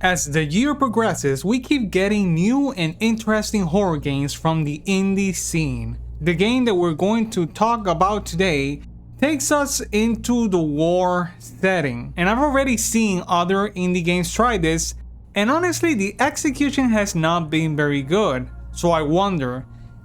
As the year progresses, we keep getting new and interesting horror games from the indie scene. The game that we're going to talk about today takes us into the war setting, and I've already seen other indie games try this, and honestly the execution has not been very good. So I wonder,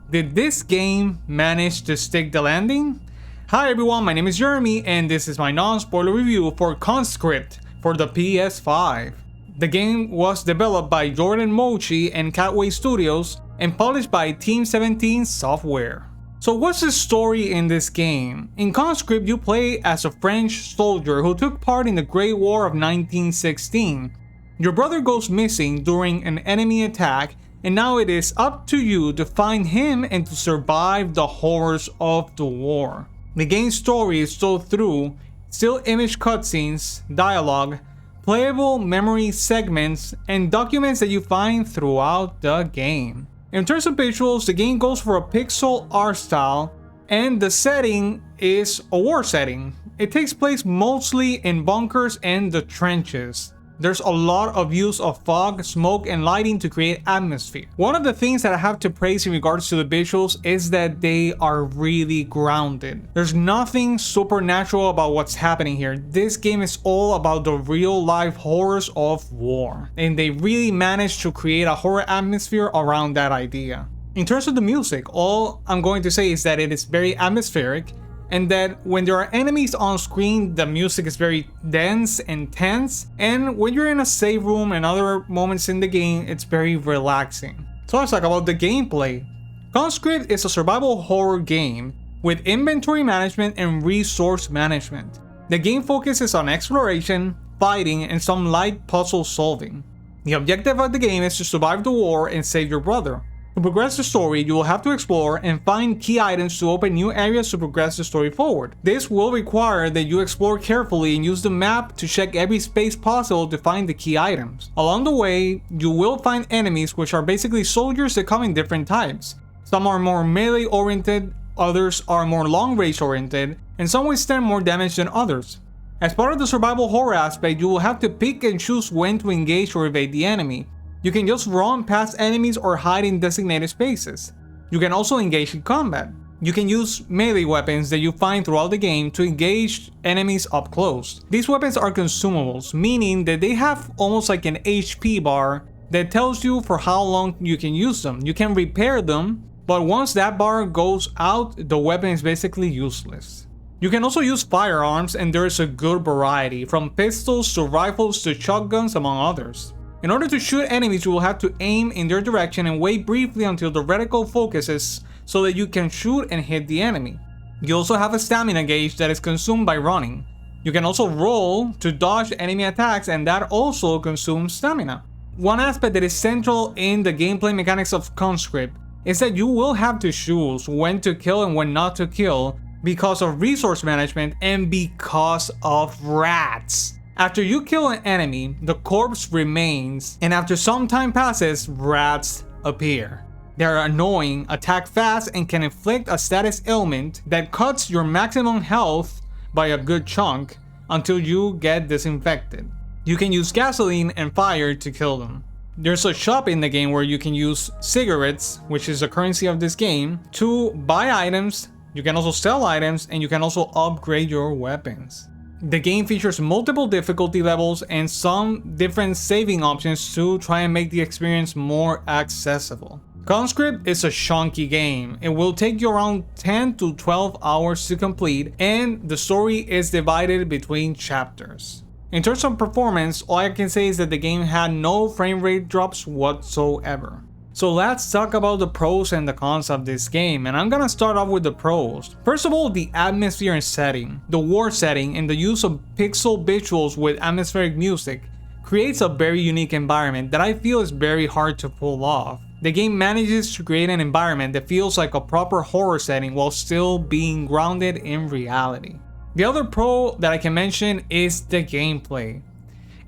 did this game manage to stick the landing? Hi everyone, my name is Jeremy and this is my non-spoiler review for CONSCRIPT for the PS5. The game was developed by Jordan Mochi and Catway Studios and published by Team 17 Software. So what's the story in this game? In CONSCRIPT, you play as a French soldier who took part in the Great War of 1916. Your brother goes missing during an enemy attack, and now it is up to you to find him and to survive the horrors of the war. The game's story is told through still image cutscenes, dialogue, playable memory segments, and documents that you find throughout the game. In terms of visuals, the game goes for a pixel art style, and the setting is a war setting. It takes place mostly in bunkers and the trenches. There's a lot of use of fog, smoke, and lighting to create atmosphere. One of the things that I have to praise in regards to the visuals is that they are really grounded. There's nothing supernatural about what's happening here. This game is all about the real life horrors of war, and they really managed to create a horror atmosphere around that idea. In terms of the music, all I'm going to say is that it is very atmospheric, and that when there are enemies on screen, the music is very dense and tense, and when you're in a save room and other moments in the game, it's very relaxing. So let's talk about the gameplay. CONSCRIPT is a survival horror game with inventory management and resource management. The game focuses on exploration, fighting, and some light puzzle solving. The objective of the game is to survive the war and save your brother. To progress the story, you will have to explore and find key items to open new areas to progress the story forward. This will require that you explore carefully and use the map to check every space possible to find the key items. Along the way, you will find enemies, which are basically soldiers that come in different types. Some are more melee oriented, others are more long range oriented, and some withstand more damage than others. As part of the survival horror aspect, you will have to pick and choose when to engage or evade the enemy. You can just run past enemies or hide in designated spaces. You can also engage in combat. You can use melee weapons that you find throughout the game to engage enemies up close. These weapons are consumables, meaning that they have almost like an HP bar that tells you for how long you can use them. You can repair them, but once that bar goes out, the weapon is basically useless. You can also use firearms, and there is a good variety, from pistols to rifles to shotguns among others. In order to shoot enemies, you will have to aim in their direction and wait briefly until the reticle focuses so that you can shoot and hit the enemy. You also have a stamina gauge that is consumed by running. You can also roll to dodge enemy attacks, and that also consumes stamina. One aspect that is central in the gameplay mechanics of CONSCRIPT is that you will have to choose when to kill and when not to kill because of resource management and because of rats. After you kill an enemy, the corpse remains, and after some time passes, rats appear. They are annoying, attack fast, and can inflict a status ailment that cuts your maximum health by a good chunk until you get disinfected. You can use gasoline and fire to kill them. There's a shop in the game where you can use cigarettes, which is the currency of this game, to buy items. You can also sell items, and you can also upgrade your weapons. The game features multiple difficulty levels and some different saving options to try and make the experience more accessible. CONSCRIPT is a chunky game. It will take you around 10 to 12 hours to complete, and the story is divided between chapters. In terms of performance, all I can say is that the game had no frame rate drops whatsoever. So let's talk about the pros and the cons of this game, and I'm gonna start off with the pros. First of all, the atmosphere and setting. The war setting and the use of pixel visuals with atmospheric music creates a very unique environment that I feel is very hard to pull off. The game manages to create an environment that feels like a proper horror setting while still being grounded in reality. The other pro that I can mention is the gameplay.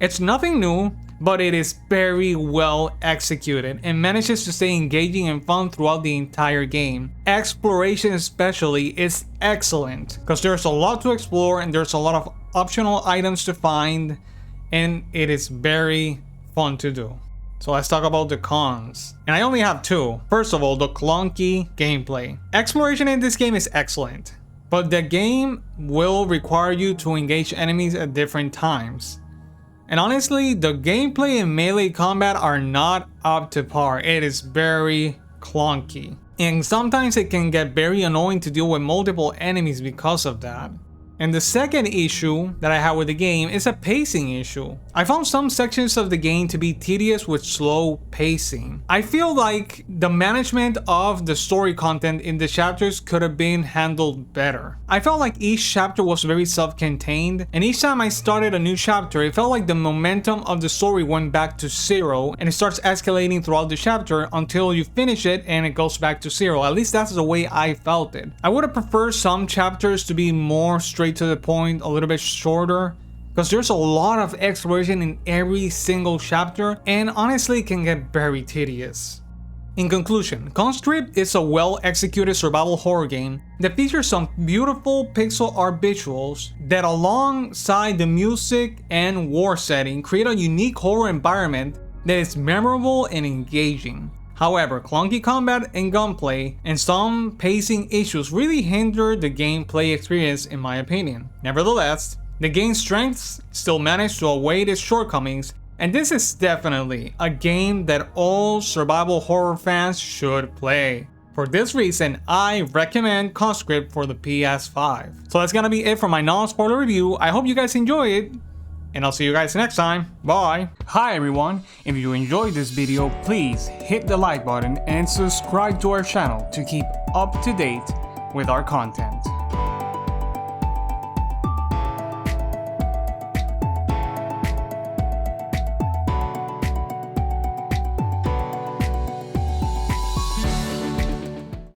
It's nothing new, but it is very well executed and manages to stay engaging and fun throughout the entire game. Exploration especially is excellent because there's a lot to explore and there's a lot of optional items to find, and it is very fun to do. So let's talk about the cons. And I only have two. First of all, the clunky gameplay. Exploration in this game is excellent, but the game will require you to engage enemies at different times. And honestly, the gameplay and melee combat are not up to par. It is very clunky. And sometimes it can get very annoying to deal with multiple enemies because of that. And the second issue that I have with the game is a pacing issue. I found some sections of the game to be tedious with slow pacing. I feel like the management of the story content in the chapters could have been handled better. I felt like each chapter was very self-contained, and each time I started a new chapter, it felt like the momentum of the story went back to zero, and it starts escalating throughout the chapter until you finish it and it goes back to zero. At least that's the way I felt it. I would have preferred some chapters to be more straight to the point, a little bit shorter, because there's a lot of exploration in every single chapter, and honestly it can get very tedious. In conclusion, Conscript is a well-executed survival horror game that features some beautiful pixel art visuals that, alongside the music and war setting, create a unique horror environment that is memorable and engaging. However, clunky combat and gunplay and some pacing issues really hinder the gameplay experience in my opinion. Nevertheless, the game's strengths still manage to outweigh its shortcomings, and this is definitely a game that all survival horror fans should play. For this reason, I recommend Conscript for the PS5. So that's gonna be it for my non-spoiler review. I hope you guys enjoy it, and I'll see you guys next time. Bye! Hi everyone, if you enjoyed this video, please hit the like button and subscribe to our channel to keep up to date with our content.